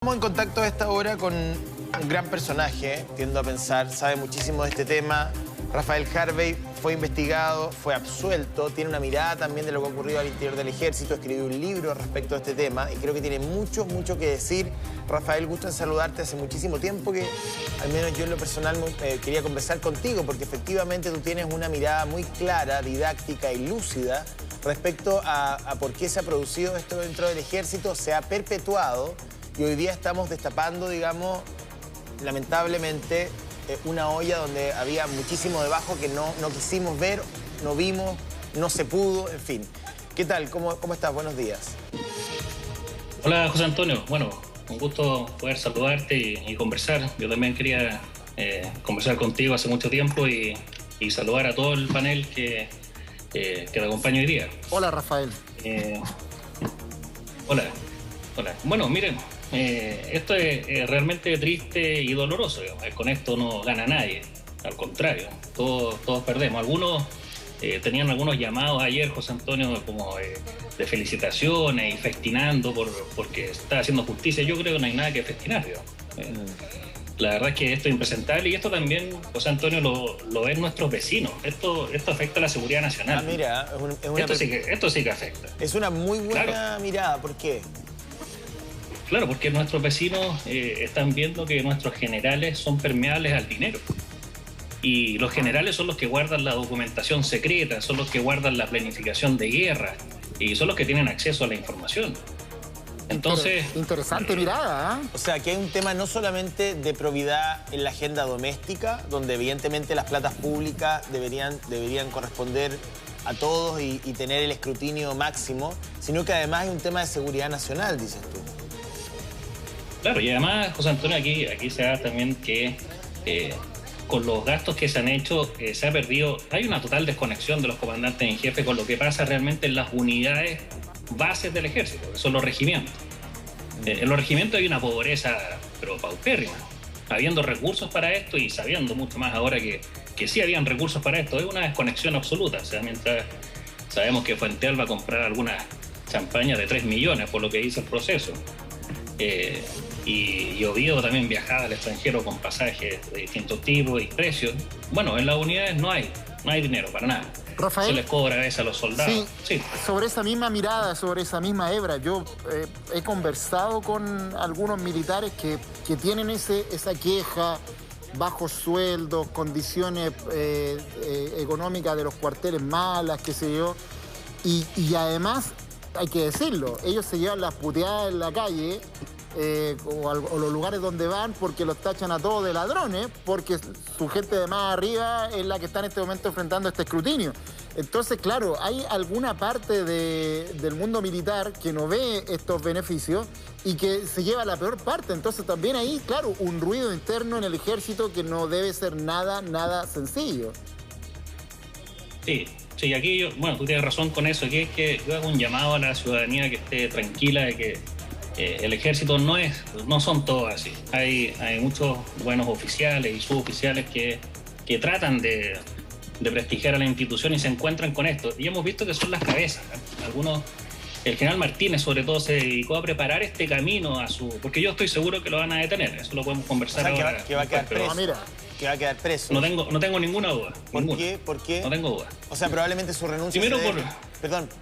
Estamos en contacto a esta hora con un gran personaje, tiendo a pensar, sabe muchísimo de este tema. Rafael Harvey fue investigado, fue absuelto, tiene una mirada también de lo que ha ocurrido al interior del ejército, escribió un libro respecto a este tema y creo que tiene mucho que decir. Rafael, gusto en saludarte. Hace muchísimo tiempo que, al menos yo en lo personal, quería conversar contigo porque efectivamente tú tienes una mirada muy clara, didáctica y lúcida respecto a por qué se ha producido esto dentro del ejército, se ha perpetuado. Y hoy día estamos destapando, digamos, lamentablemente, una olla donde había muchísimo debajo que no quisimos ver, no vimos, no se pudo, en fin. ¿Qué tal? ¿Cómo estás? Buenos días. Hola, José Antonio. Bueno, un gusto poder saludarte y conversar. Yo también quería conversar contigo hace mucho tiempo y saludar a todo el panel que te acompaña hoy día. Hola, Rafael. Hola. Bueno, miren. Esto es realmente triste y doloroso, digamos. Con esto no gana nadie, al contrario, todos perdemos. Algunos tenían algunos llamados ayer, José Antonio, como de felicitaciones y festinando porque está haciendo justicia. Yo creo que no hay nada que festinar, digamos. La verdad es que esto es impresentable y esto también, José Antonio, lo ven nuestros vecinos. Esto afecta a la seguridad nacional. Ah, mira, esto sí que afecta. Es una muy buena mirada. ¿Por qué? Claro, porque nuestros vecinos están viendo que nuestros generales son permeables al dinero. Y los generales son los que guardan la documentación secreta, son los que guardan la planificación de guerra y son los que tienen acceso a la información. Entonces... Interesante mirada, ¿eh? O sea, que hay un tema no solamente de probidad en la agenda doméstica, donde evidentemente las platas públicas deberían corresponder a todos y tener el escrutinio máximo, sino que además hay un tema de seguridad nacional, dices tú. Claro, y además, José Antonio, aquí se da también que con los gastos que se han hecho, se ha perdido, hay una total desconexión de los comandantes en jefe con lo que pasa realmente en las unidades bases del ejército, que son los regimientos. En los regimientos hay una pobreza, pero paupérrima. Habiendo recursos para esto y sabiendo mucho más ahora que sí habían recursos para esto, es una desconexión absoluta. O sea, mientras sabemos que Fuenteal va a comprar algunas champañas de 3 millones por lo que dice el proceso. Y Oviedo también viajaba al extranjero con pasajes de distintos tipos y precios. Bueno, en las unidades no hay dinero para nada. Rafael, se les cobra a veces a los soldados. Sí. Sobre esa misma mirada, sobre esa misma hebra, yo he conversado con algunos militares que tienen esa queja, bajos sueldos, condiciones económicas de los cuarteles malas, qué sé yo, y además, hay que decirlo, ellos se llevan las puteadas en la calle o los lugares donde van porque los tachan a todos de ladrones, porque su gente de más arriba es la que está en este momento enfrentando este escrutinio. Entonces, claro, hay alguna parte del mundo militar que no ve estos beneficios y que se lleva la peor parte. Entonces también hay, claro, un ruido interno en el ejército que no debe ser nada sencillo. Sí, aquí tú tienes razón con eso, aquí es que yo hago un llamado a la ciudadanía que esté tranquila de que el ejército no son todos así. Hay muchos buenos oficiales y suboficiales que tratan de prestigiar a la institución y se encuentran con esto. Y hemos visto que son las cabezas, ¿eh? Algunos, el general Martínez sobre todo se dedicó a preparar este camino porque yo estoy seguro que lo van a detener, eso lo podemos conversar ahora. Que va a quedar preso. Que va a quedar preso. No tengo ninguna duda. ¿Por qué? No tengo duda. O sea, probablemente su renuncia...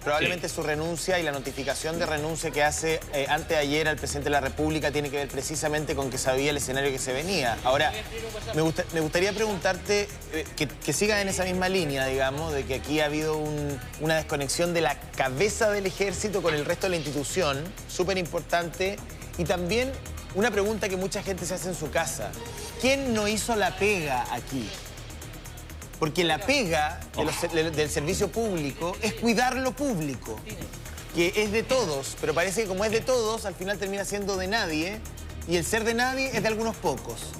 Probablemente su renuncia y la notificación de renuncia que hace anteayer al presidente de la República tiene que ver precisamente con que sabía el escenario que se venía. Ahora, me gustaría preguntarte que sigas en esa misma línea, digamos, de que aquí ha habido una desconexión de la cabeza del ejército con el resto de la institución, súper importante, y también una pregunta que mucha gente se hace en su casa. ¿Quién no hizo la pega aquí? Porque la pega del servicio público es cuidar lo público, que es de todos, pero parece que como es de todos, al final termina siendo de nadie, y el ser de nadie es de algunos pocos.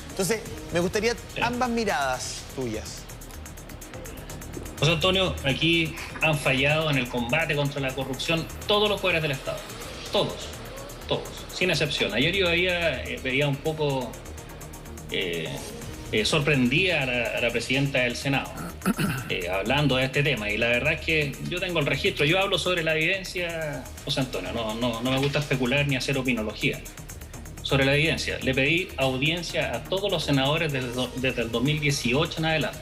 Entonces, me gustaría ambas miradas tuyas. José Antonio, aquí han fallado en el combate contra la corrupción todos los poderes del Estado. Todos, sin excepción. Ayer yo veía un poco... sorprendía a la presidenta del Senado hablando de este tema, y la verdad es que yo tengo el registro, yo hablo sobre la evidencia, José Antonio, no me gusta especular ni hacer opinología. sobre la evidencia. Le pedí audiencia a todos los senadores desde el 2018 en adelante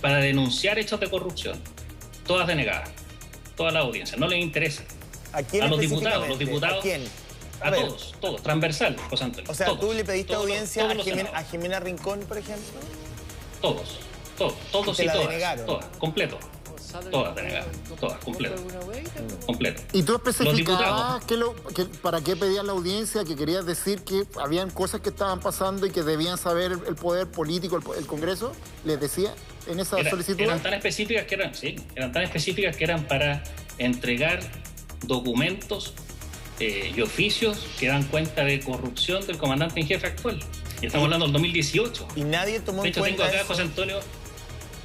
para denunciar hechos de corrupción. Todas denegadas. Toda la audiencia. No les interesa. ¿A quién a los específicamente? diputados. ¿A quién? A todos, transversal, José Antonio. O sea, todos, ¿tú le pediste audiencia todos a Jimena Rincón, por ejemplo? Todos ¿Y te la todas. denegaron? Todas, completo. Todas denegadas, todas, completo. Completo. ¿Y tú especificabas diputados, para qué pedías la audiencia? Que querías decir que habían cosas que estaban pasando y que debían saber el poder político, el Congreso. ¿Les decía en esa solicitud? Eran tan específicas que eran para entregar documentos y oficios que dan cuenta de corrupción del comandante en jefe actual. Y estamos hablando del 2018. Y nadie tomó en cuenta. De hecho, tengo acá, José Antonio.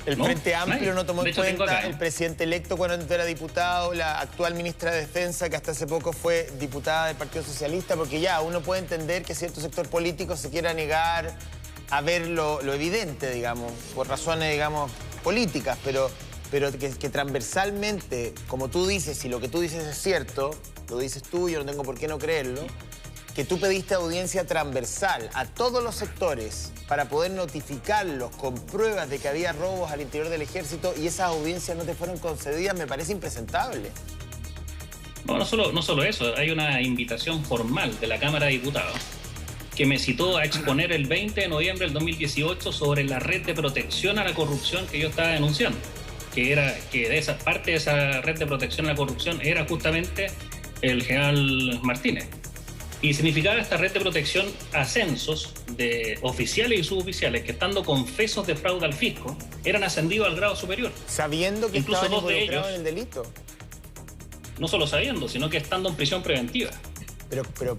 El Frente Amplio no tomó en cuenta, el acá. Presidente electo cuando era diputado, la actual ministra de Defensa, que hasta hace poco fue diputada del Partido Socialista, porque ya uno puede entender que cierto sector político se quiera negar a ver lo evidente, digamos, por razones, digamos, políticas, pero que transversalmente, como tú dices, si lo que tú dices es cierto, lo dices tú, yo no tengo por qué no creerlo, que tú pediste audiencia transversal a todos los sectores para poder notificarlos con pruebas de que había robos al interior del ejército y esas audiencias no te fueron concedidas, me parece impresentable. No solo eso, hay una invitación formal de la Cámara de Diputados que me citó a exponer el 20 de noviembre del 2018 sobre la red de protección a la corrupción que yo estaba denunciando, que de esa parte de esa red de protección a la corrupción era justamente el general Martínez. Y significaba esta red de protección ascensos de oficiales y suboficiales que, estando confesos de fraude al fisco, eran ascendidos al grado superior. Sabiendo que incluso estaban dos de ellos en el delito. No solo sabiendo, sino que estando en prisión preventiva. Pero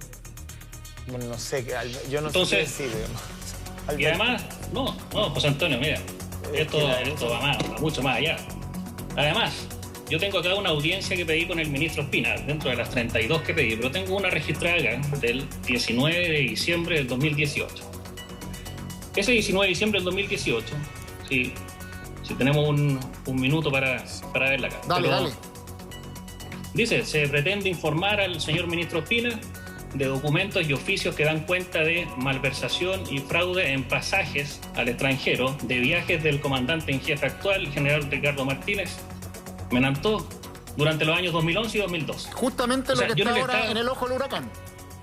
bueno, no sé, yo no Entonces, sé qué decir. Y además, no, José Antonio, mira, esto va mucho más allá. Además, yo tengo acá una audiencia que pedí con el ministro Espina, dentro de las 32 que pedí, pero tengo una registrada acá del 19 de diciembre del 2018. Ese 19 de diciembre del 2018, si tenemos un minuto para verla acá. Dale. Dice, se pretende informar al señor ministro Espina de documentos y oficios que dan cuenta de malversación y fraude en pasajes al extranjero de viajes del comandante en jefe actual, el general Ricardo Martínez Menantó, durante los años 2011 y 2012. Justamente lo que está ahora en el ojo del huracán.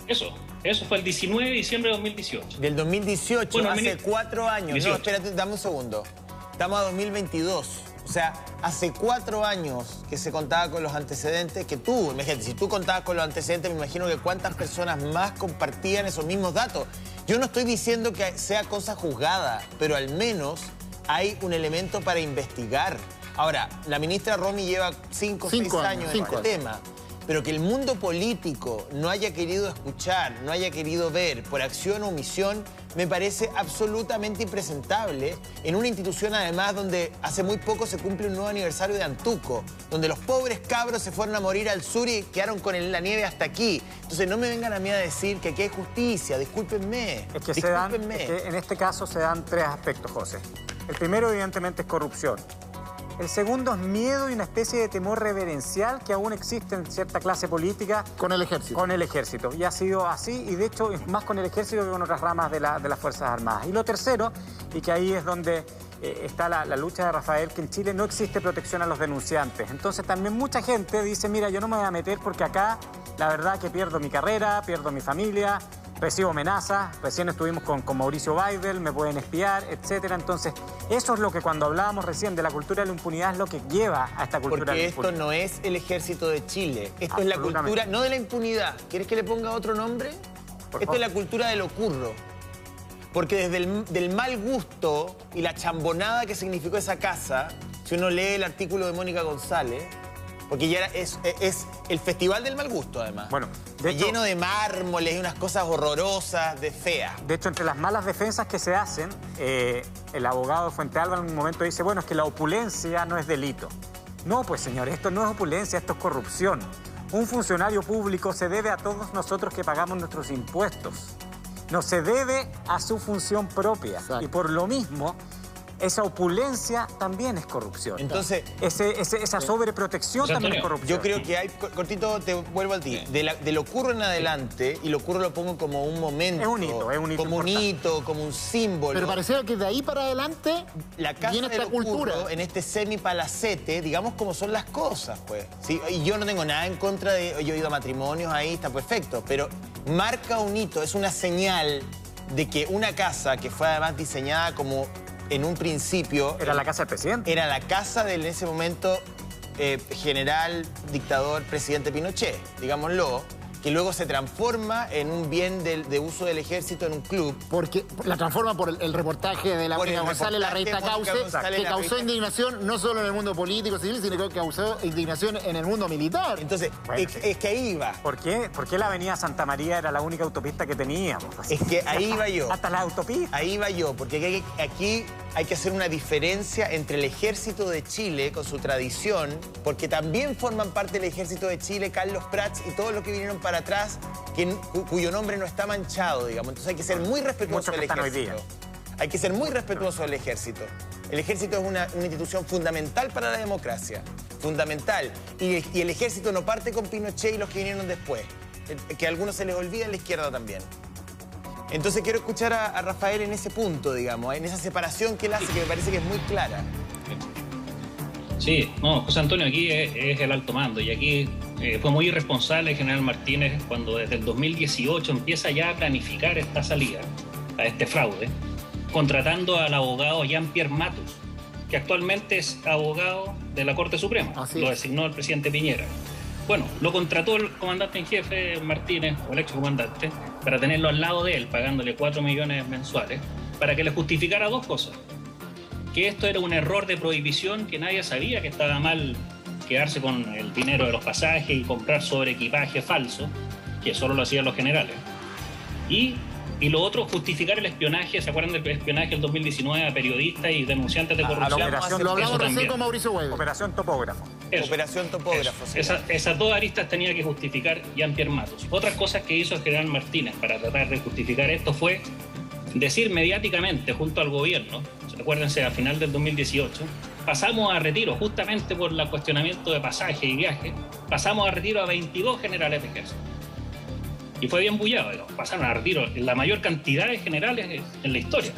Eso fue el 19 de diciembre de 2018. Del 2018, bueno, hace 4 años. 18. No, espérate, dame un segundo. Estamos a 2022. O sea, hace 4 años que se contaba con los antecedentes, que tú, imagínate, si tú contabas con los antecedentes, me imagino que cuántas personas más compartían esos mismos datos. Yo no estoy diciendo que sea cosa juzgada, pero al menos hay un elemento para investigar. Ahora, la ministra Romy lleva 5 o 6 años en este tema, pero que el mundo político no haya querido escuchar, no haya querido ver, por acción o omisión, me parece absolutamente impresentable en una institución además donde hace muy poco se cumple un nuevo aniversario de Antuco, donde los pobres cabros se fueron a morir al sur y quedaron con la nieve hasta aquí. Entonces no me vengan a mí a decir que aquí hay justicia, discúlpenme. En este caso se dan 3 aspectos, José. El primero, evidentemente, es corrupción. El segundo es miedo y una especie de temor reverencial que aún existe en cierta clase política. Con el ejército. Y ha sido así, y de hecho es más con el ejército que con otras ramas de las Fuerzas Armadas. Y lo tercero, y que ahí es donde está la lucha de Rafael, que en Chile no existe protección a los denunciantes. Entonces también mucha gente dice, mira, yo no me voy a meter porque acá la verdad que pierdo mi carrera, pierdo mi familia, recibo amenazas, recién estuvimos con Mauricio Weidel, me pueden espiar, etcétera. Entonces, eso es lo que cuando hablábamos recién de la cultura de la impunidad es lo que lleva a esta cultura de la impunidad. Porque esto no es el ejército de Chile, esto es la cultura, no de la impunidad. ¿Quieres que le ponga otro nombre? Esto es la cultura del ocurro. Porque desde del mal gusto y la chambonada que significó esa casa, si uno lee el artículo de Mónica González, porque ya es el festival del mal gusto, además. Bueno, lleno de mármoles y unas cosas horrorosas, feas. De hecho, entre las malas defensas que se hacen, el abogado Fuentealba en un momento dice, bueno, es que la opulencia no es delito. No, pues señor, esto no es opulencia, esto es corrupción. Un funcionario público se debe a todos nosotros que pagamos nuestros impuestos. No se debe a su función propia. Exacto. Y por lo mismo, esa opulencia también es corrupción. Entonces, esa sobreprotección también es corrupción. Yo creo que hay, cortito, te vuelvo a ti, de lo curro en adelante, y lo curro lo pongo como un momento. Es un hito como un hito, como un símbolo. Pero parecía que de ahí para adelante la casa viene esta de lo curro, cultura. en este semipalacete, digamos como son las cosas, pues. ¿Sí? Y yo no tengo nada en contra de... Yo he ido a matrimonios, ahí está perfecto, pero marca un hito, es una señal de que una casa que fue además diseñada como en un principio... Era la casa del presidente. Era la casa del, en ese momento, general, dictador, presidente Pinochet, digámoslo, que luego se transforma en un bien de uso del ejército en un club. Porque la transforma por el reportaje de la Mónica González, la reita Cauce, que causó indignación no solo en el mundo político, civil, sino que causó indignación en el mundo militar. Entonces, bueno, es que ahí iba. ¿Por qué la avenida Santa María era la única autopista que teníamos? Es que ahí iba yo. Hasta la autopista. Ahí iba yo, porque aquí hay que hacer una diferencia entre el ejército de Chile con su tradición, porque también forman parte del ejército de Chile Carlos Prats y todos los que vinieron para atrás, cuyo nombre no está manchado, digamos. Entonces hay que ser muy respetuoso del ejército. Hay que ser muy respetuoso del ejército. El ejército es una institución fundamental para la democracia. Fundamental. Y el ejército no parte con Pinochet y los que vinieron después. Que a algunos se les olvida, en la izquierda también. Entonces quiero escuchar a Rafael en ese punto, digamos, en esa separación que él hace, que me parece que es muy clara. Sí, no, José Antonio, aquí es el alto mando, y aquí fue muy irresponsable el general Martínez cuando desde el 2018 empieza ya a planificar esta salida, a este fraude, contratando al abogado Jean-Pierre Matus, que actualmente es abogado de la Corte Suprema. Lo designó el presidente Piñera. Bueno, lo contrató el comandante en jefe Martínez, o el excomandante, para tenerlo al lado de él, pagándole 4 millones mensuales, para que le justificara dos cosas. Que esto era un error de prohibición, que nadie sabía que estaba mal quedarse con el dinero de los pasajes y comprar sobre equipaje falso, que solo lo hacían los generales. Y lo otro, justificar el espionaje. ¿Se acuerdan del espionaje del 2019 a periodistas y denunciantes de corrupción? Lo hablamos recién con Mauricio Weber. Operación Topógrafo. Operación Topógrafo. Esas dos aristas tenía que justificar Jean-Pierre Matus. Otras cosas que hizo el general Martínez para tratar de justificar esto fue decir mediáticamente junto al gobierno, acuérdense, a final del 2018, pasamos a retiro, justamente por el cuestionamiento de pasaje y viaje, pasamos a retiro a 22 generales de ejército. Y fue bien bullado, digamos. Pasaron a retiro la mayor cantidad de generales en la historia.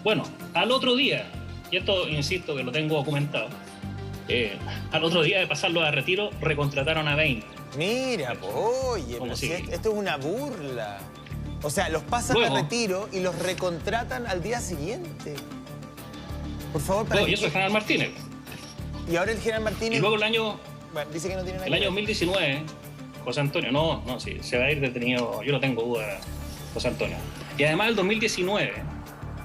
Bueno, al otro día, y esto insisto que lo tengo documentado, al otro día de pasarlo a retiro, recontrataron a 20. Mira, oye, pero si esto es una burla. O sea, los pasan a retiro y los recontratan al día siguiente. Por favor, para y eso es general Martínez. Y ahora el general Martínez... Y luego el año... Bueno, dice que no tiene nada. El año 2019... José Antonio, no, sí, se va a ir detenido, yo no tengo duda, José Antonio. Y además el 2019,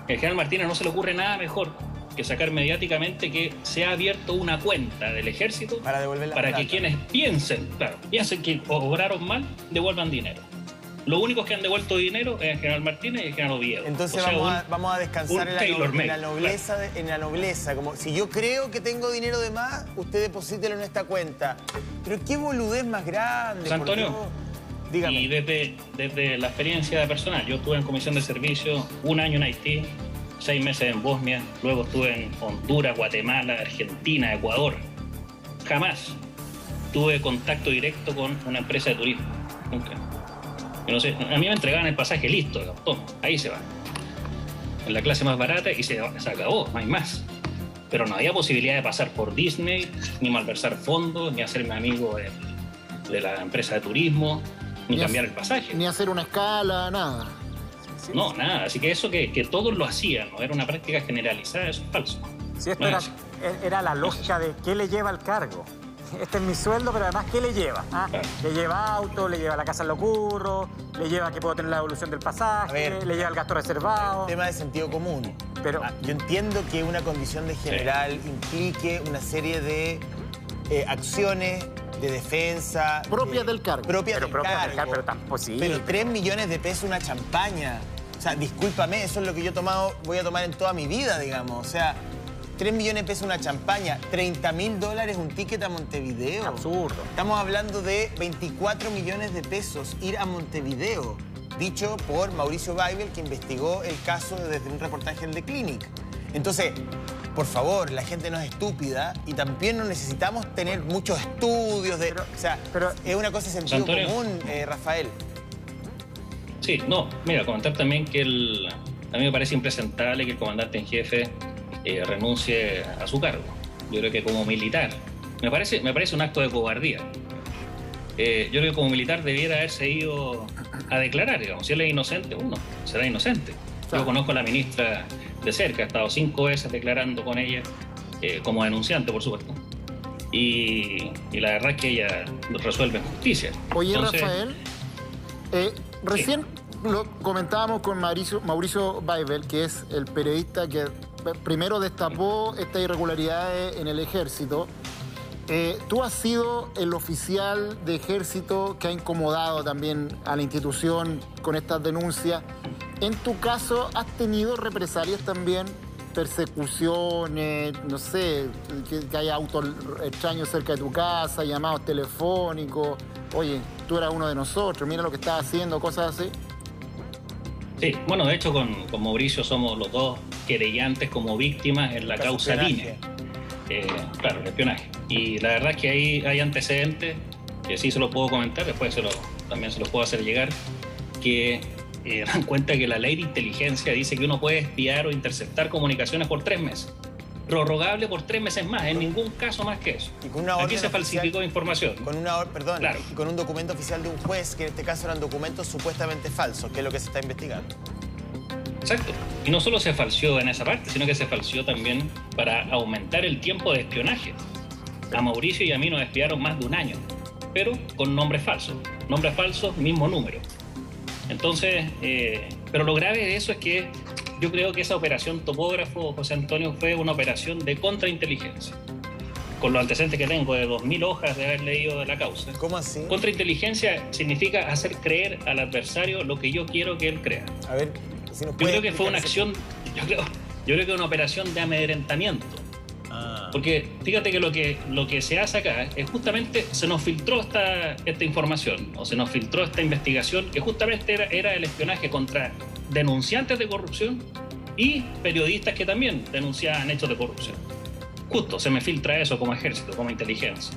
el general Martínez no se le ocurre nada mejor que sacar mediáticamente que se ha abierto una cuenta del ejército para que quienes piensen que obraron mal, devuelvan dinero. Los únicos que han devuelto dinero es el general Martínez y el general Oviedo. Entonces vamos a descansar en la nobleza. Como si yo creo que tengo dinero de más, usted deposítelo en esta cuenta. Pero qué boludez más grande. Antonio, dígame. Y desde la experiencia personal, yo estuve en comisión de servicio 1 año en Haití, 6 meses en Bosnia, luego estuve en Honduras, Guatemala, Argentina, Ecuador. Jamás tuve contacto directo con una empresa de turismo. Nunca. No sé, a mí me entregaban el pasaje listo, toma, ahí se va. En la clase más barata y se acabó, no hay más. Pero no había posibilidad de pasar por Disney, ni malversar fondos, ni hacerme amigo de la empresa de turismo, ni cambiar el pasaje. Ni hacer una escala, nada. No, nada. Así que eso que todos lo hacían, ¿no? Era una práctica generalizada, eso es falso. Sí, esto era la lógica de qué le lleva al cargo. Este es mi sueldo, pero además, ¿qué le lleva? Le lleva auto, le lleva la casa al locurro, le lleva que puedo tener la devolución del pasaje, le lleva el gasto reservado. Tema de sentido común. Pero yo entiendo que una condición de general implique una serie de acciones de defensa. Propias del cargo. Propias del cargo. Pero tampoco posible. Pero 3 millones de pesos una champaña. O sea, discúlpame, eso es lo que yo voy a tomar en toda mi vida, digamos. O sea, 3 millones de pesos una champaña, $30.000 un ticket a Montevideo. Absurdo. Estamos hablando de 24 millones de pesos ir a Montevideo. Dicho por Mauricio Weber, que investigó el caso desde un reportaje del The Clinic. Entonces, por favor, la gente no es estúpida y también no necesitamos tener muchos estudios de... pero es una cosa de sentido común, Rafael. Sí, no, mira, comentar también que a mí me parece impresentable que el comandante en jefe renuncie a su cargo. Yo creo que como militar, me parece un acto de cobardía. Yo creo que como militar debiera haberse ido a declarar, digamos. Si él es inocente, uno será inocente. Yo conozco a la ministra de cerca, he estado 5 veces declarando con ella, como denunciante, por supuesto. Y la verdad es que ella resuelve justicia. Oye, entonces, Rafael, recién lo comentábamos con Mauricio Baibel, que es el periodista que primero destapó estas irregularidades en el ejército. Tú has sido el oficial de ejército que ha incomodado también a la institución con estas denuncias. En tu caso, ¿has tenido represalias también? Persecuciones, no sé, que haya autos extraños cerca de tu casa, llamados telefónicos. Oye, tú eras uno de nosotros, mira lo que estás haciendo, cosas así. Sí, bueno, de hecho con Mauricio somos los dos querellantes como víctimas en la causa Línea. Claro, el espionaje. Y la verdad es que ahí hay antecedentes, que sí se los puedo comentar, después también se los puedo hacer llegar, que dan cuenta que la ley de inteligencia dice que uno puede espiar o interceptar comunicaciones por 3 meses. Prorrogable por 3 meses más, en ningún caso más que eso. Y con una Aquí se falsificó información. Con claro. Y con un documento oficial de un juez, que en este caso eran documentos supuestamente falsos, que es lo que se está investigando. Exacto. Y no solo se falseó en esa parte, sino que se falseó también para aumentar el tiempo de espionaje. A Mauricio y a mí nos espiaron más de 1 año, pero con nombres falsos. Nombres falsos, mismo número. Entonces, pero lo grave de eso es que yo creo que esa operación Topógrafo, José Antonio, fue una operación de contrainteligencia. Con los antecedentes que tengo de 2000 hojas de haber leído de la causa. ¿Cómo así? Contrainteligencia significa hacer creer al adversario lo que yo quiero que él crea. A ver, si nos yo creo que fue una acción, yo creo que una operación de amedrentamiento. Porque fíjate que lo que se hace acá es justamente, se nos filtró esta información, o se nos filtró esta investigación, que justamente era el espionaje contra denunciantes de corrupción y periodistas que también denunciaban hechos de corrupción. Justo se me filtra eso como ejército, como inteligencia.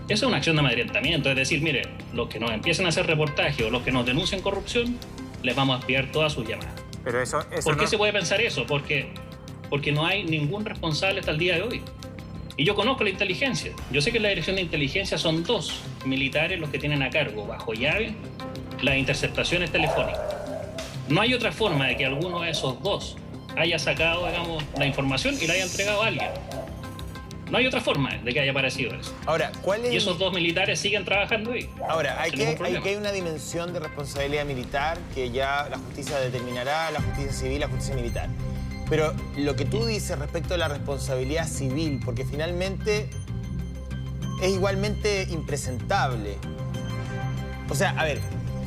Eso es una acción de amedrentamiento, es decir, mire, los que nos empiecen a hacer reportaje o los que nos denuncien corrupción, les vamos a espiar todas sus llamadas. Pero eso ¿Por qué no... se puede pensar eso? Porque no hay ningún responsable hasta el día de hoy. Y yo conozco la inteligencia. Yo sé que en la dirección de inteligencia son 2 militares los que tienen a cargo, bajo llave, las interceptaciones telefónicas. No hay otra forma de que alguno de esos 2 haya sacado, digamos, la información y la haya entregado a alguien. No hay otra forma de que haya aparecido eso. Ahora, ¿cuál es? Y esos 2 militares siguen trabajando ahí. Ahora, hay una dimensión de responsabilidad militar que ya la justicia determinará, la justicia civil, la justicia militar. Pero lo que tú dices respecto a la responsabilidad civil, porque finalmente es igualmente impresentable. O sea, a ver,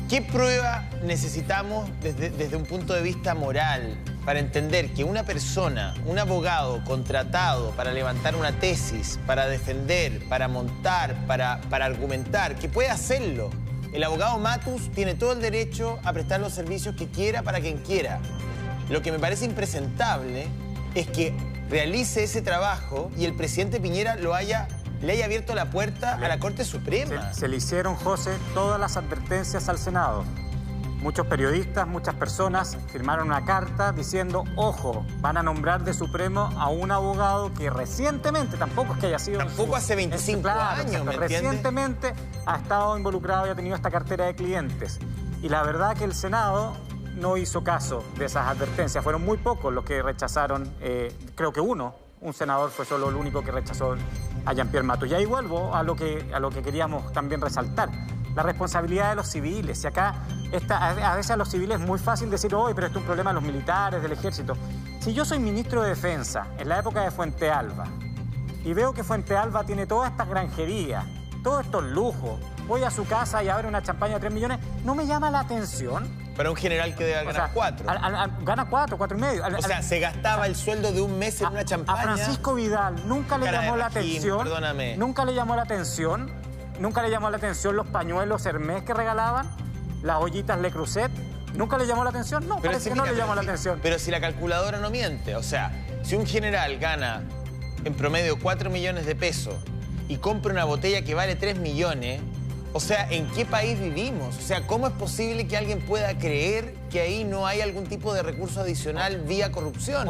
¿qué prueba necesitamos desde un punto de vista moral para entender que una persona, un abogado contratado para levantar una tesis, para defender, para montar, para argumentar, que puede hacerlo? El abogado Matus tiene todo el derecho a prestar los servicios que quiera para quien quiera. Lo que me parece impresentable es que realice ese trabajo y el presidente Piñera le haya abierto la puerta a la Corte Suprema. Se le hicieron, José, todas las advertencias al Senado. Muchos periodistas, muchas personas firmaron una carta diciendo, ojo, van a nombrar de Supremo a un abogado que recientemente, tampoco es que haya sido... Tampoco hace 25 años, ¿me entiendes? Recientemente ha estado involucrado y ha tenido esta cartera de clientes. Y la verdad que el Senado no hizo caso de esas advertencias. Fueron muy pocos los que rechazaron, creo que un senador fue solo el único que rechazó a Jean-Pierre Matus. Y ahí vuelvo a lo que queríamos también resaltar. La responsabilidad de los civiles. Y acá a veces a los civiles es muy fácil decir, oye, pero esto es un problema de los militares, del ejército. Si yo soy ministro de Defensa en la época de Fuente Alba y veo que Fuente Alba tiene todas estas granjerías, todos estos lujos, voy a su casa y abre una champaña de 3 millones, ¿no me llama la atención? Para un general que debe ganar 4. Gana 4, 4,5. O sea, se gastaba el sueldo de un mes en una champaña. A Francisco Vidal nunca le llamó la atención. Perdóname. Nunca le llamó la atención los pañuelos Hermès que regalaban, las ollitas Le Creuset. ¿Nunca le llamó la atención? No, Pero parece que no le llamó la atención. Pero si la calculadora no miente, o sea, si un general gana en promedio 4 millones de pesos y compra una botella que vale 3 millones, o sea, ¿en qué país vivimos? O sea, ¿cómo es posible que alguien pueda creer que ahí no hay algún tipo de recurso adicional vía corrupción?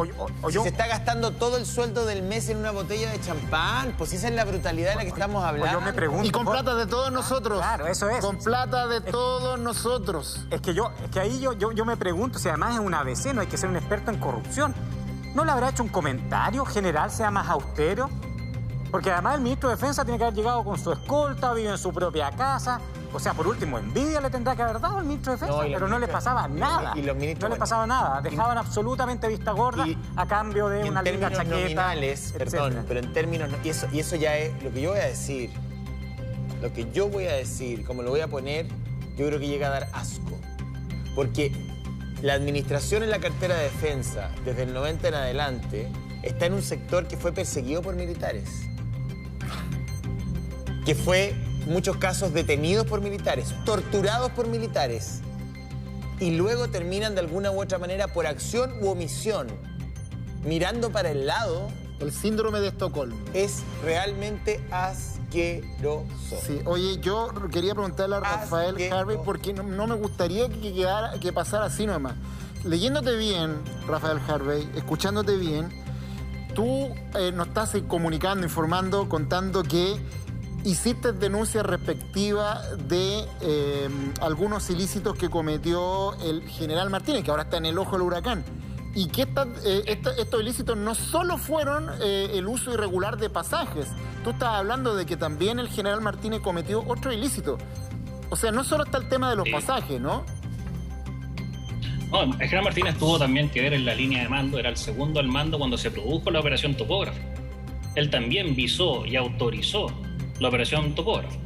Si se está gastando todo el sueldo del mes en una botella de champán, pues esa es la brutalidad de la que estamos hablando. Yo me pregunto, y con plata de todos nosotros. Claro, eso es. Con plata de todos nosotros. Es que ahí yo me pregunto si además es un ABC, no hay que ser un experto en corrupción. ¿No le habrá hecho un comentario general, sea más austero? Porque además el ministro de Defensa tiene que haber llegado con su escolta, vive en su propia casa. O sea, por último, envidia le tendrá que haber dado al ministro de Defensa, pero no le pasaba nada. No le pasaba nada. Dejaban absolutamente vista gorda a cambio de una linda chaqueta. Nominales, perdón, pero en términos... Y eso ya es lo que yo voy a decir. Lo que yo voy a decir, como lo voy a poner, yo creo que llega a dar asco. Porque la administración en la cartera de Defensa, desde el 90 en adelante, está en un sector que fue perseguido por militares. Que fue, en muchos casos, detenidos por militares, torturados por militares. Y luego terminan de alguna u otra manera, por acción u omisión, mirando para el lado. El síndrome de Estocolmo. Es realmente asqueroso. Sí, oye, yo quería preguntarle a Rafael Harvey porque no me gustaría que pasara así nomás. Leyéndote bien, Rafael Harvey, escuchándote bien, tú nos estás comunicando, informando, contando que hiciste denuncias respectivas de algunos ilícitos que cometió el general Martínez, que ahora está en el ojo del huracán. Y que estos ilícitos no solo fueron el uso irregular de pasajes. Tú estás hablando de que también el general Martínez cometió otro ilícito. O sea, no solo está el tema de los pasajes, ¿no? No, el general Martínez tuvo también que ver en la línea de mando, era el segundo al mando cuando se produjo la operación Topógrafo. Él también visó y autorizó la operación Topógrafo.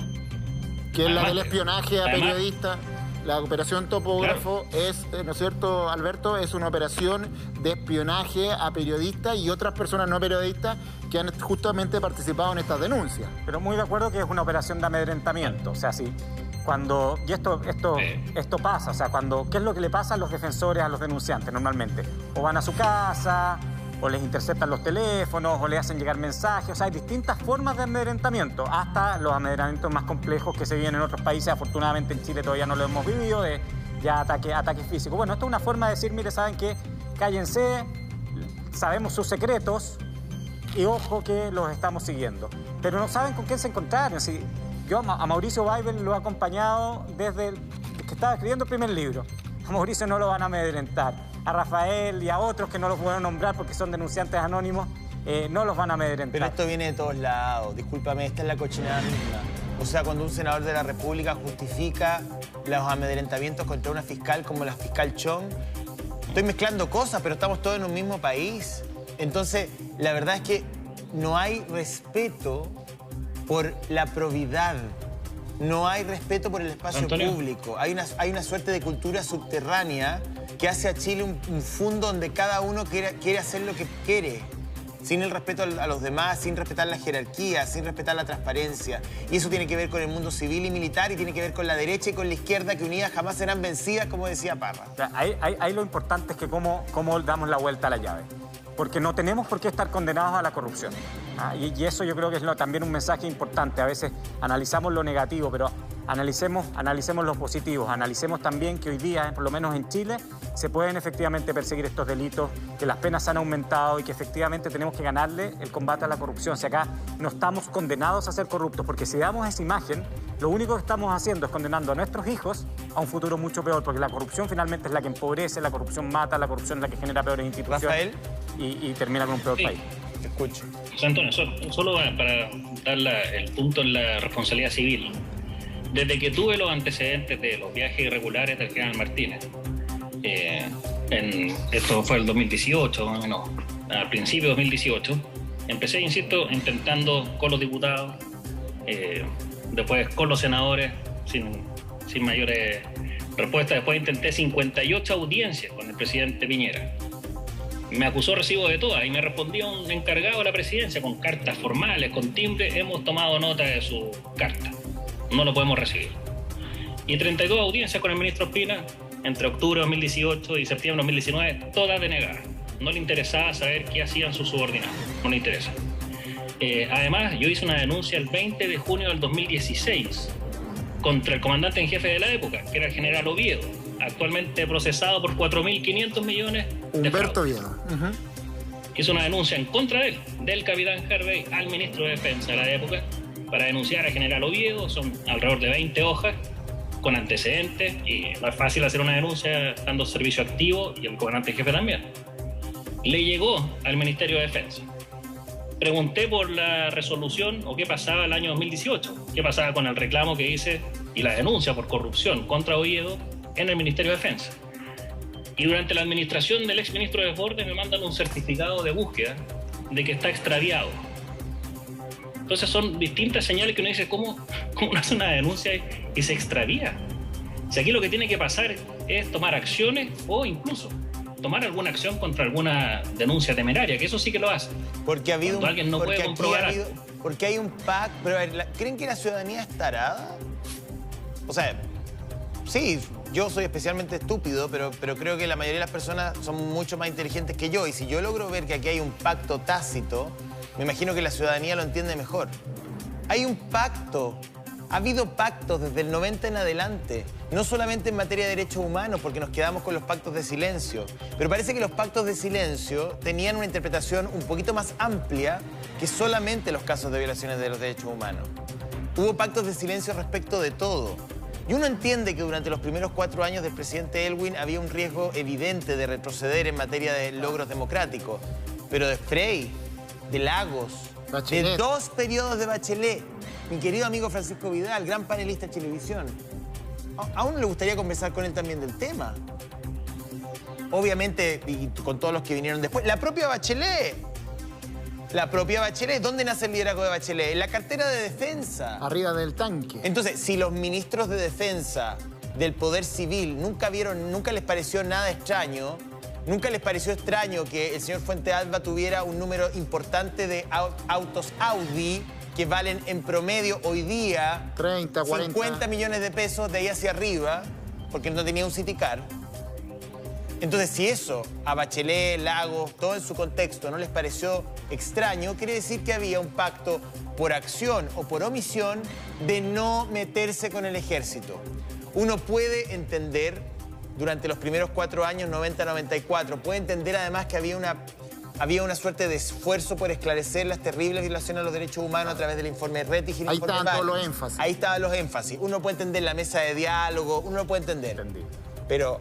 Que es la del espionaje a periodistas. La operación Topógrafo es, ¿no es cierto, Alberto? Es una operación de espionaje a periodistas y otras personas no periodistas que han justamente participado en estas denuncias. Pero muy de acuerdo que es una operación de amedrentamiento. O sea, sí. Cuando, y esto pasa, o sea, ¿qué es lo que le pasa a los defensores, a los denunciantes normalmente? O van a su casa, o les interceptan los teléfonos, o les hacen llegar mensajes. O sea, hay distintas formas de amedrentamiento, hasta los amedrentamientos más complejos que se viven en otros países. Afortunadamente en Chile todavía no lo hemos vivido, de ya ataque físico. Bueno, esto es una forma de decir, mire, ¿saben qué? Cállense, sabemos sus secretos, y ojo que los estamos siguiendo. Pero no saben con quién se encontraron. Si yo a Mauricio Weibel lo he acompañado desde que estaba escribiendo el primer libro. A Mauricio no lo van a amedrentar. A Rafael y a otros que no los puedo nombrar porque son denunciantes anónimos, no los van a amedrentar. Pero esto viene de todos lados. Discúlpame, esta es la cochinada misma. O sea, cuando un senador de la República justifica los amedrentamientos contra una fiscal como la fiscal Chong, estoy mezclando cosas, pero estamos todos en un mismo país. Entonces, la verdad es que no hay respeto por la probidad. No hay respeto por el espacio público. Hay una suerte de cultura subterránea que hace a Chile un fundo donde cada uno quiere hacer lo que quiere, sin el respeto a los demás, sin respetar la jerarquía, sin respetar la transparencia. Y eso tiene que ver con el mundo civil y militar y tiene que ver con la derecha y con la izquierda, que unidas jamás serán vencidas, como decía Parra. O sea, ahí lo importante es que cómo damos la vuelta a la llave. Porque no tenemos por qué estar condenados a la corrupción. Y eso yo creo que es también un mensaje importante. A veces analizamos lo negativo, pero analicemos los positivos. Analicemos también que hoy día, por lo menos en Chile, se pueden efectivamente perseguir estos delitos, que las penas han aumentado y que efectivamente tenemos que ganarle el combate a la corrupción. Si acá no estamos condenados a ser corruptos, porque si damos esa imagen, lo único que estamos haciendo es condenando a nuestros hijos a un futuro mucho peor, porque la corrupción finalmente es la que empobrece, la corrupción mata, la corrupción es la que genera peores instituciones. Rafael. Y termina con un peor país. Te escucho. José Antonio, solo para dar el punto en la responsabilidad civil. Desde que tuve los antecedentes de los viajes irregulares del general Martínez, esto fue el 2018, no, al principio de 2018, empecé, insisto, intentando con los diputados, después con los senadores, sin mayores respuestas. Después intenté 58 audiencias con el presidente Piñera. Me acusó recibo de todas y me respondió un encargado de la presidencia con cartas formales, con timbre. Hemos tomado nota de su carta. No lo podemos recibir. Y 32 audiencias con el ministro Ospina entre octubre de 2018 y septiembre de 2019, todas denegadas. No le interesaba saber qué hacían sus subordinados, no le interesa. Además, yo hice una denuncia el 20 de junio del 2016 contra el comandante en jefe de la época, que era el general Oviedo, actualmente procesado por 4.500 millones de Humberto fraude. Oviedo. Hizo una denuncia en contra de él, del capitán Harvey, al ministro de Defensa de la época, para denunciar al general Oviedo. Son alrededor de 20 hojas con antecedentes, y no es fácil hacer una denuncia dando servicio activo, y el comandante en jefe también. Le llegó al Ministerio de Defensa. Pregunté por la resolución o qué pasaba el año 2018, qué pasaba con el reclamo que hice y la denuncia por corrupción contra Oviedo en el Ministerio de Defensa. Y durante la administración del exministro de Desbordes me mandan un certificado de búsqueda de que está extraviado. Entonces son distintas señales que uno dice, ¿cómo uno hace una denuncia y se extravía? Si aquí lo que tiene que pasar es tomar acciones o incluso tomar alguna acción contra alguna denuncia temeraria, que eso sí que lo hace. Porque ha habido cuando alguien no puede comprobar. Porque hay un pacto. Pero a ver, ¿creen que la ciudadanía es tarada? O sea, sí, yo soy especialmente estúpido, pero creo que la mayoría de las personas son mucho más inteligentes que yo. Y si yo logro ver que aquí hay un pacto tácito, me imagino que la ciudadanía lo entiende mejor. Hay un pacto. Ha habido pactos desde el 90 en adelante, no solamente en materia de derechos humanos, porque nos quedamos con los pactos de silencio, pero parece que los pactos de silencio tenían una interpretación un poquito más amplia que solamente los casos de violaciones de los derechos humanos. Hubo pactos de silencio respecto de todo. Y uno entiende que durante los primeros 4 años del presidente Elwin había un riesgo evidente de retroceder en materia de logros democráticos, pero de Frey, de Lagos, Bachelet, de 2 periodos de Bachelet, mi querido amigo Francisco Vidal, gran panelista de Chilevisión, a uno le gustaría conversar con él también del tema. Obviamente, y con todos los que vinieron después. La propia Bachelet, ¿dónde nace el liderazgo de Bachelet? En la cartera de defensa. Arriba del tanque. Entonces, si los ministros de defensa del Poder Civil nunca les pareció nada extraño, nunca les pareció extraño que el señor Fuentealba tuviera un número importante de autos Audi que valen en promedio hoy día 30, 40. 50 millones de pesos de ahí hacia arriba, porque no tenía un City Car. Entonces, si eso a Bachelet, Lagos, todo en su contexto no les pareció extraño, quiere decir que había un pacto por acción o por omisión de no meterse con el ejército. Uno puede entender, durante los primeros 4 años, 90-94, puede entender además que había una suerte de esfuerzo por esclarecer las terribles violaciones a los derechos humanos a través del informe Rettig y el Ahí informe estaban todos Baños. los énfasis. Ahí estaban los énfasis. Uno puede entender la mesa de diálogo, uno lo puede entender. Entendí. Pero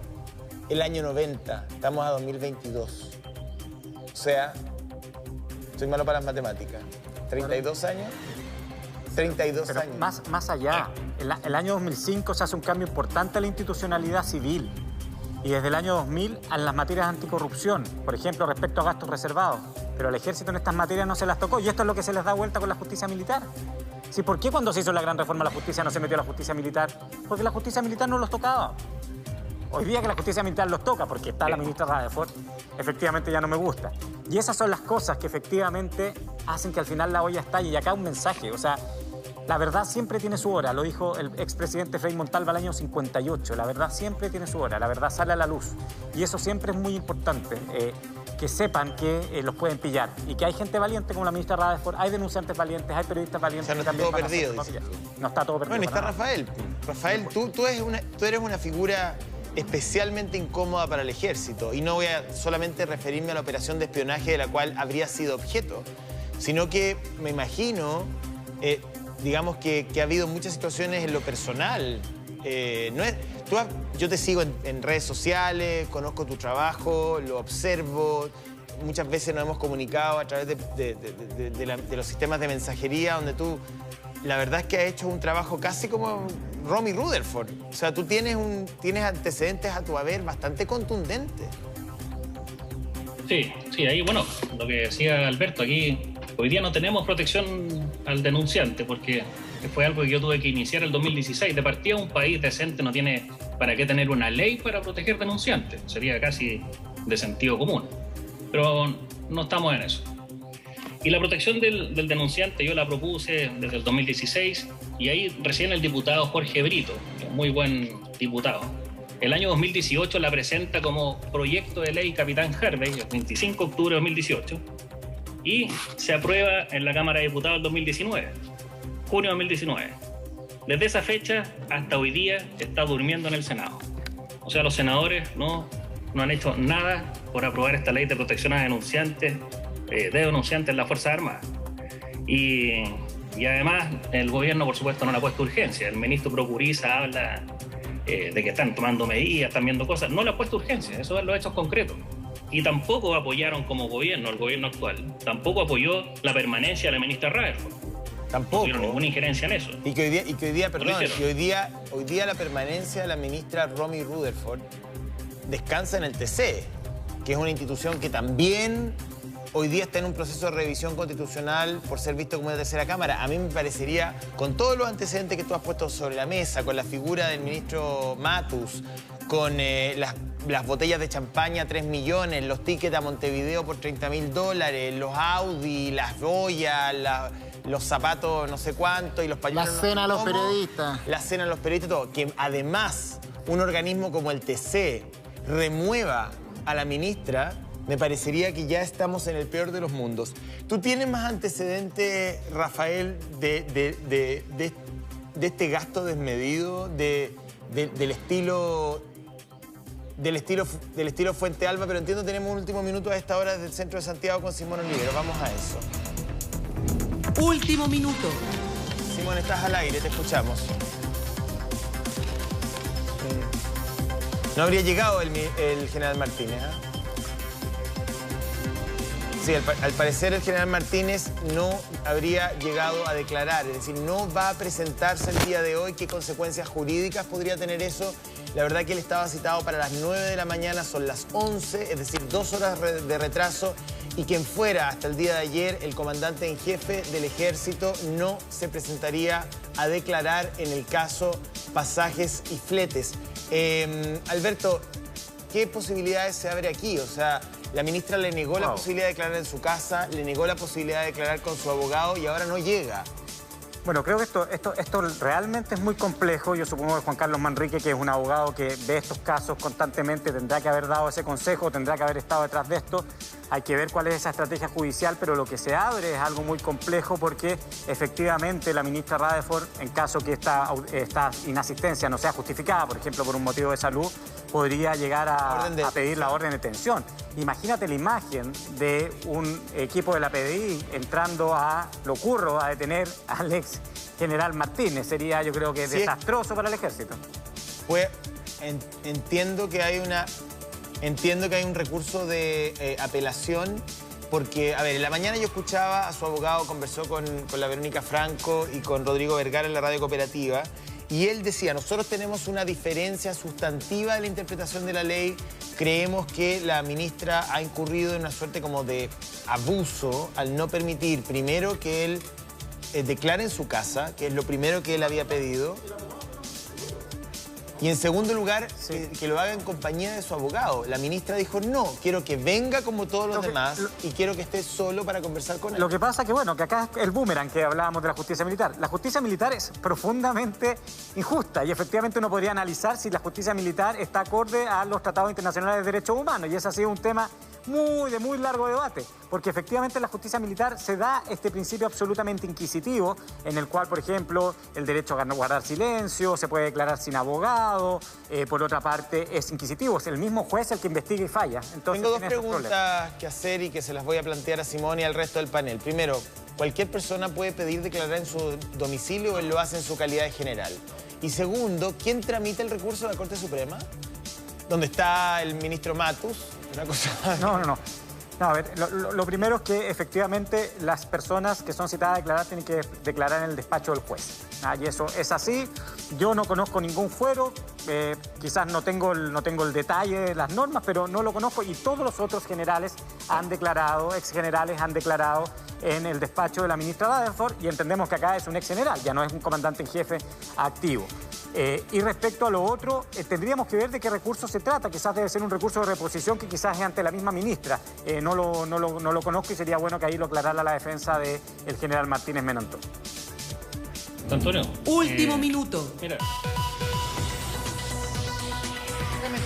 el año 90, estamos a 2022. O sea, soy malo para las matemáticas. 32 años. 32 Pero años. más allá, el año 2005 se hace un cambio importante a la institucionalidad civil. Y desde el año 2000 a las materias anticorrupción, por ejemplo, respecto a gastos reservados. Pero al ejército en estas materias no se las tocó. Y esto es lo que se les da vuelta con la justicia militar. ¿Sí? ¿Por qué cuando se hizo la gran reforma de la justicia no se metió la justicia militar? Porque la justicia militar no los tocaba. Hoy día que la justicia militar los toca, porque está la ministra Rutherford, efectivamente ya no me gusta. Y esas son las cosas que efectivamente hacen que al final la olla estalle. Y acá un mensaje, o sea, la verdad siempre tiene su hora, lo dijo el expresidente Frei Montalva el año 58, la verdad siempre tiene su hora, la verdad sale a la luz. Y eso siempre es muy importante, que sepan que los pueden pillar. Y que hay gente valiente como la ministra Rutherford, hay denunciantes valientes, hay periodistas valientes. O sea, no que está todo también perdido, van a ser. No está todo perdido. Bueno, está para nada. Rafael. Rafael, tú eres una figura especialmente incómoda para el ejército. Y no voy a solamente referirme a la operación de espionaje de la cual habría sido objeto, sino que me imagino, digamos que ha habido muchas situaciones en lo personal. Yo te sigo en redes sociales, conozco tu trabajo, lo observo. Muchas veces nos hemos comunicado a través de los sistemas de mensajería, donde tú, la verdad es que has hecho un trabajo casi como Romy Rutherford. O sea, tú tienes antecedentes a tu haber bastante contundentes. Sí, ahí, bueno, lo que decía Alberto, aquí hoy día no tenemos protección al denunciante, porque fue algo que yo tuve que iniciar el 2016. De partida, un país decente no tiene para qué tener una ley para proteger denunciantes. Sería casi de sentido común. Pero no estamos en eso. Y la protección del denunciante yo la propuse desde el 2016, y ahí recién el diputado Jorge Brito, que es muy buen diputado, el año 2018 la presenta como proyecto de ley Capitán Harvey, el 25 de octubre de 2018, y se aprueba en la Cámara de Diputados el 2019, junio de 2019. Desde esa fecha hasta hoy día está durmiendo en el Senado. O sea, los senadores no han hecho nada por aprobar esta ley de protección a denunciantes, de denunciantes en las Fuerzas Armadas. Y además el gobierno, por supuesto, no le ha puesto urgencia. El ministro Procuriza habla de que están tomando medidas, están viendo cosas. No le ha puesto urgencia, eso es los hechos concretos. Y tampoco apoyaron como gobierno, el gobierno actual, tampoco apoyó la permanencia de la ministra Rutherford. Tampoco. No tuvieron ninguna injerencia en eso. Y que hoy día la permanencia de la ministra Romy Rutherford descansa en el TC, que es una institución que también hoy día está en un proceso de revisión constitucional por ser visto como una tercera cámara. A mí me parecería, con todos los antecedentes que tú has puesto sobre la mesa, con la figura del ministro Matus, con las botellas de champaña 3 millones, los tickets a Montevideo por $30.000, los Audi, las joyas, los zapatos no sé cuánto y los pañuelos. La cena a los periodistas. La cena a los periodistas, todo. Que además un organismo como el TC remueva a la ministra, me parecería que ya estamos en el peor de los mundos. ¿Tú tienes más antecedentes, Rafael, de este gasto desmedido, del estilo Fuente Alba? Pero entiendo que tenemos un último minuto a esta hora desde el centro de Santiago con Simón Olivero. Vamos a eso. Último minuto. Simón, estás al aire, te escuchamos. No habría llegado el general Martínez, ¿eh? Sí, al parecer el general Martínez no habría llegado a declarar, es decir, no va a presentarse el día de hoy. ¿Qué consecuencias jurídicas podría tener eso? La verdad que él estaba citado para las 9 de la mañana, son las 11, es decir, 2 horas de retraso. Y quien fuera hasta el día de ayer el comandante en jefe del ejército no se presentaría a declarar en el caso Pasajes y Fletes. Alberto, ¿qué posibilidades se abre aquí? O sea, la ministra le negó la posibilidad de declarar en su casa, le negó la posibilidad de declarar con su abogado y ahora no llega. Bueno, creo que esto realmente es muy complejo. Yo supongo que Juan Carlos Manrique, que es un abogado que ve estos casos constantemente, tendrá que haber dado ese consejo, tendrá que haber estado detrás de esto. Hay que ver cuál es esa estrategia judicial, pero lo que se abre es algo muy complejo porque efectivamente la ministra Rutherford, en caso que esta inasistencia no sea justificada, por ejemplo, por un motivo de salud, podría llegar a pedir la orden de detención. Imagínate la imagen de un equipo de la PDI entrando a Locurro a detener al ex general Martínez. Sería, yo creo que desastroso para el ejército. Pues entiendo que hay un recurso de apelación porque, a ver, en la mañana yo escuchaba a su abogado, conversó con la Verónica Franco y con Rodrigo Vergara en la radio cooperativa. Y él decía, nosotros tenemos una diferencia sustantiva de la interpretación de la ley. Creemos que la ministra ha incurrido en una suerte como de abuso al no permitir, primero, que él declare en su casa, que es lo primero que él había pedido. Y en segundo lugar, que lo haga en compañía de su abogado. La ministra dijo, no, quiero que venga como todos los demás y quiero que esté solo para conversar con él. Lo que pasa que, bueno, que acá es el boomerang que hablábamos de la justicia militar. La justicia militar es profundamente injusta y efectivamente uno podría analizar si la justicia militar está acorde a los tratados internacionales de derechos humanos y ese ha sido un tema de muy largo debate, porque efectivamente en la justicia militar se da este principio absolutamente inquisitivo, en el cual, por ejemplo, el derecho a guardar silencio, se puede declarar sin abogado, por otra parte es inquisitivo, es el mismo juez el que investiga y falla. Entonces, tengo dos preguntas que hacer y que se las voy a plantear a Simón y al resto del panel. Primero, ¿cualquier persona puede pedir declarar en su domicilio o él lo hace en su calidad de general? Y segundo, ¿quién tramita el recurso de la Corte Suprema? ¿Dónde está el ministro Matus? Una cosa... No, a ver, lo primero es que efectivamente las personas que son citadas a declarar tienen que declarar en el despacho del juez. Y eso es así. Yo no conozco ningún fuero, quizás no tengo el detalle de las normas, pero no lo conozco y todos los otros generales han declarado, exgenerales han declarado en el despacho de la ministra Rutherford y entendemos que acá es un exgeneral, ya no es un comandante en jefe activo. Y respecto a lo otro, tendríamos que ver de qué recurso se trata. Quizás debe ser un recurso de reposición que quizás es ante la misma ministra. No lo conozco y sería bueno que ahí lo aclarara la defensa del general Martínez Menantón. Antonio. Último minuto. Mira.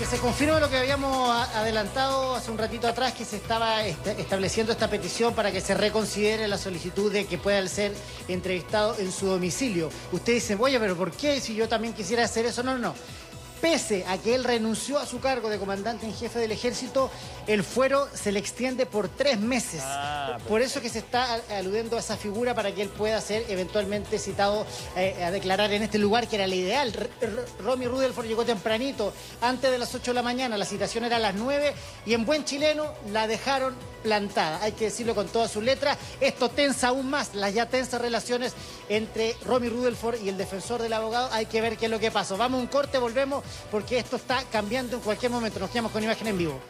que se confirme lo que habíamos adelantado hace un ratito atrás, que se estaba estableciendo esta petición para que se reconsidere la solicitud de que pueda ser entrevistado en su domicilio. Ustedes dicen, oye, pero ¿por qué? Si yo también quisiera hacer eso. No, no. Pese a que él renunció a su cargo de comandante en jefe del ejército, el fuero se le extiende por 3 meses. Por eso que se está aludiendo a esa figura para que él pueda ser eventualmente citado a declarar en este lugar, que era el ideal. Romy Rutherford llegó tempranito, antes de las 8 de la mañana, la citación era a las 9 y en buen chileno la dejaron plantada. Hay que decirlo con todas sus letras. Esto tensa aún más las ya tensas relaciones entre Romy Rutherford y el defensor del abogado. Hay que ver qué es lo que pasa. Vamos a un corte, volvemos, porque esto está cambiando en cualquier momento. Nos quedamos con imagen en vivo.